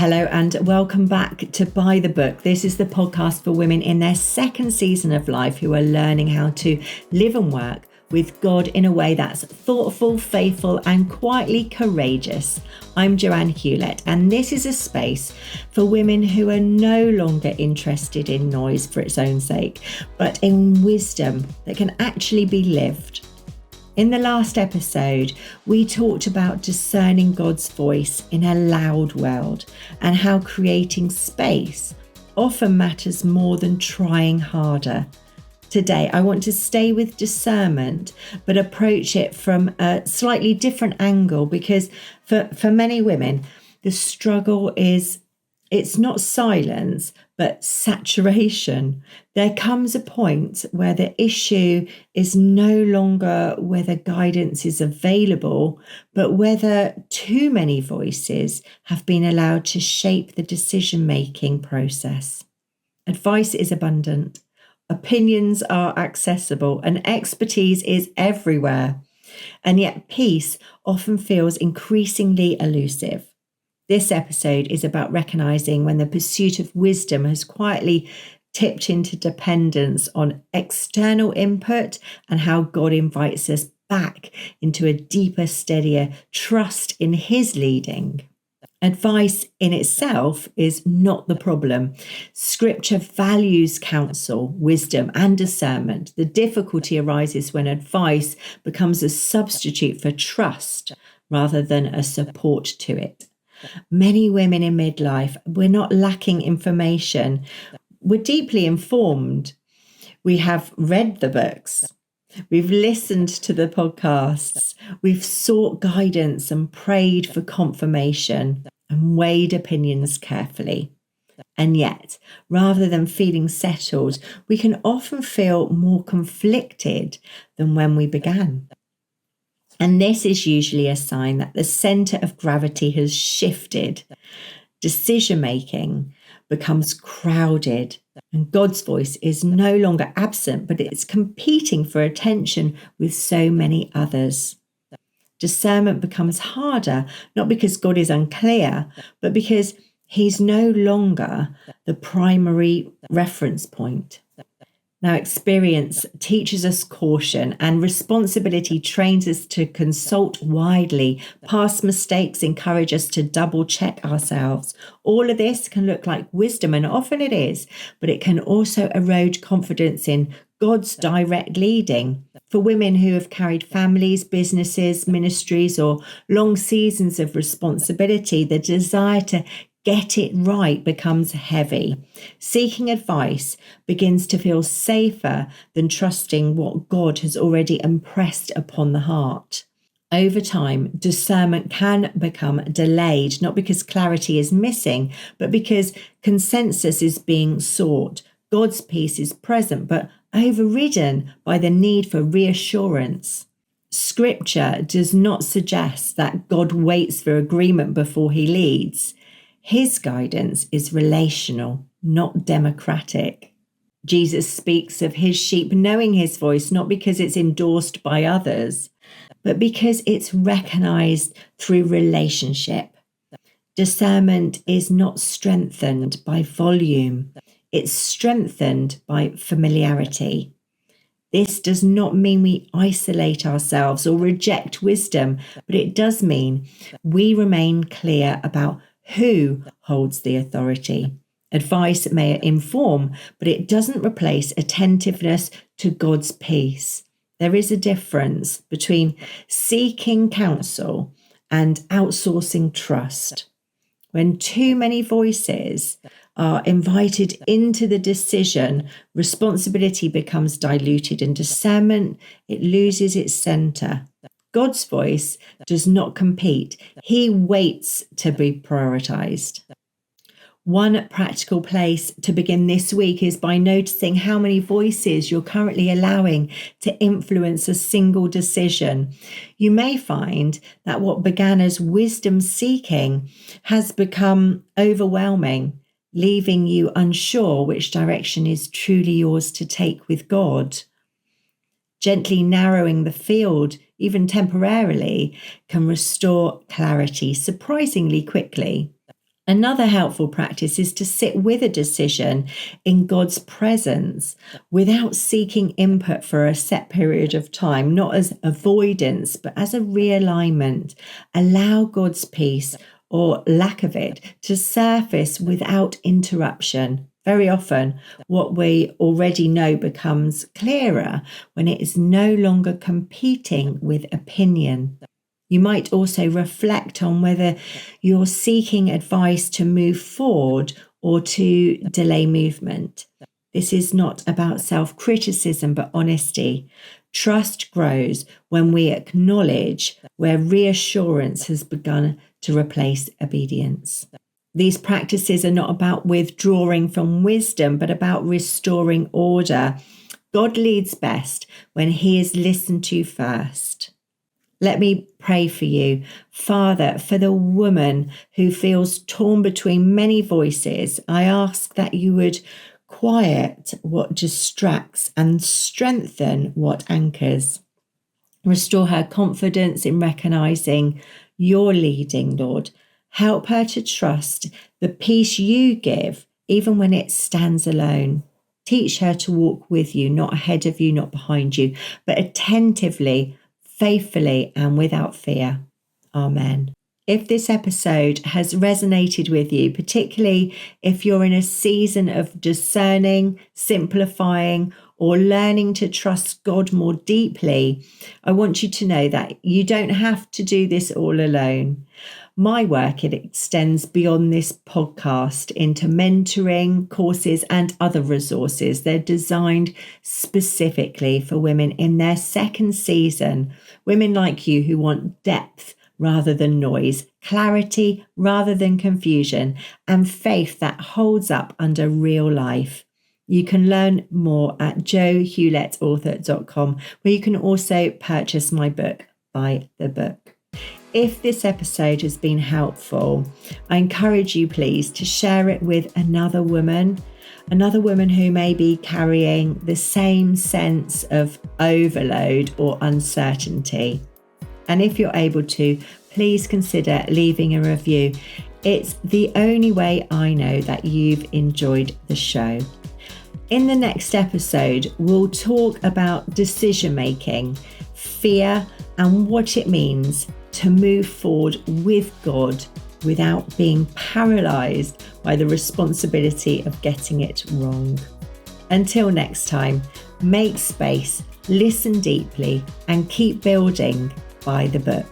Hello and welcome back to Buy the Book. This is the podcast for women in their second season of life who are learning how to live and work with God in a way that's thoughtful, faithful and quietly courageous. I'm Johanne Hewlett, and this is a space for women who are no longer interested in noise for its own sake, but in wisdom that can actually be lived. In the last episode, we talked about discerning God's voice in a loud world and how creating space often matters more than trying harder. Today, I want to stay with discernment, but approach it from a slightly different angle because for many women, the struggle is, it's not silence, but saturation. There comes a point where the issue is no longer whether guidance is available, but whether too many voices have been allowed to shape the decision-making process. Advice is abundant, opinions are accessible, and expertise is everywhere. And yet peace often feels increasingly elusive. This episode is about recognizing when the pursuit of wisdom has quietly tipped into dependence on external input and how God invites us back into a deeper, steadier trust in His leading. Advice in itself is not the problem. Scripture values counsel, wisdom, and discernment. The difficulty arises when advice becomes a substitute for trust rather than a support to it. Many women in midlife, we're not lacking information. We're deeply informed. We have read the books. We've listened to the podcasts. We've sought guidance and prayed for confirmation and weighed opinions carefully. And yet, rather than feeling settled, we can often feel more conflicted than when we began. And this is usually a sign that the center of gravity has shifted. Decision-making becomes crowded, and God's voice is no longer absent, but it's competing for attention with so many others. Discernment becomes harder, not because God is unclear, but because He's no longer the primary reference point. Now, experience teaches us caution, and responsibility trains us to consult widely. Past mistakes encourage us to double check ourselves. All of this can look like wisdom, and often it is, but it can also erode confidence in God's direct leading. For women who have carried families, businesses, ministries, or long seasons of responsibility, the desire to get it right becomes heavy. Seeking advice begins to feel safer than trusting what God has already impressed upon the heart. Over time, discernment can become delayed, not because clarity is missing, but because consensus is being sought. God's peace is present, but overridden by the need for reassurance. Scripture does not suggest that God waits for agreement before He leads. His guidance is relational, not democratic. Jesus speaks of His sheep knowing His voice, not because it's endorsed by others, but because it's recognized through relationship. Discernment is not strengthened by volume. It's strengthened by familiarity. This does not mean we isolate ourselves or reject wisdom, but it does mean we remain clear about who holds the authority. Advice may inform, but it doesn't replace attentiveness to God's peace. There is a difference between seeking counsel and outsourcing trust. When too many voices are invited into the decision, responsibility becomes diluted and discernment, it loses its center. God's voice does not compete. He waits to be prioritized. One practical place to begin this week is by noticing how many voices you're currently allowing to influence a single decision. You may find that what began as wisdom seeking has become overwhelming, leaving you unsure which direction is truly yours to take with God. Gently narrowing the field, even temporarily, can restore clarity surprisingly quickly. Another helpful practice is to sit with a decision in God's presence without seeking input for a set period of time, not as avoidance, but as a realignment. Allow God's peace, or lack of it, to surface without interruption. Very often, what we already know becomes clearer when it is no longer competing with opinion. You might also reflect on whether you're seeking advice to move forward or to delay movement. This is not about self-criticism, but honesty. Trust grows when we acknowledge where reassurance has begun to replace obedience. These practices are not about withdrawing from wisdom, but about restoring order. God leads best when he is listened to first. Let me pray for you. Father, for the woman who feels torn between many voices, I ask that you would quiet what distracts and strengthen what anchors. Restore her confidence in recognizing your leading, Lord. Help her to trust the peace you give, even when it stands alone. Teach her to walk with you, not ahead of you, not behind you, but attentively, faithfully, and without fear. Amen. If this episode has resonated with you, particularly if you're in a season of discerning, simplifying, or learning to trust God more deeply, I want you to know that you don't have to do this all alone. My work, it extends beyond this podcast into mentoring, courses, and other resources. They're designed specifically for women in their second season, women like you who want depth rather than noise, clarity rather than confusion, and faith that holds up under real life. You can learn more at johewlettauthor.com, where you can also purchase my book, Buy the Book. If this episode has been helpful, I encourage you, please, to share it with another woman who may be carrying the same sense of overload or uncertainty. And if you're able to, please consider leaving a review. It's the only way I know that you've enjoyed the show. In the next episode, we'll talk about decision making, fear, and what it means to move forward with God without being paralyzed by the responsibility of getting it wrong. Until next time, make space, listen deeply, and keep building by the book.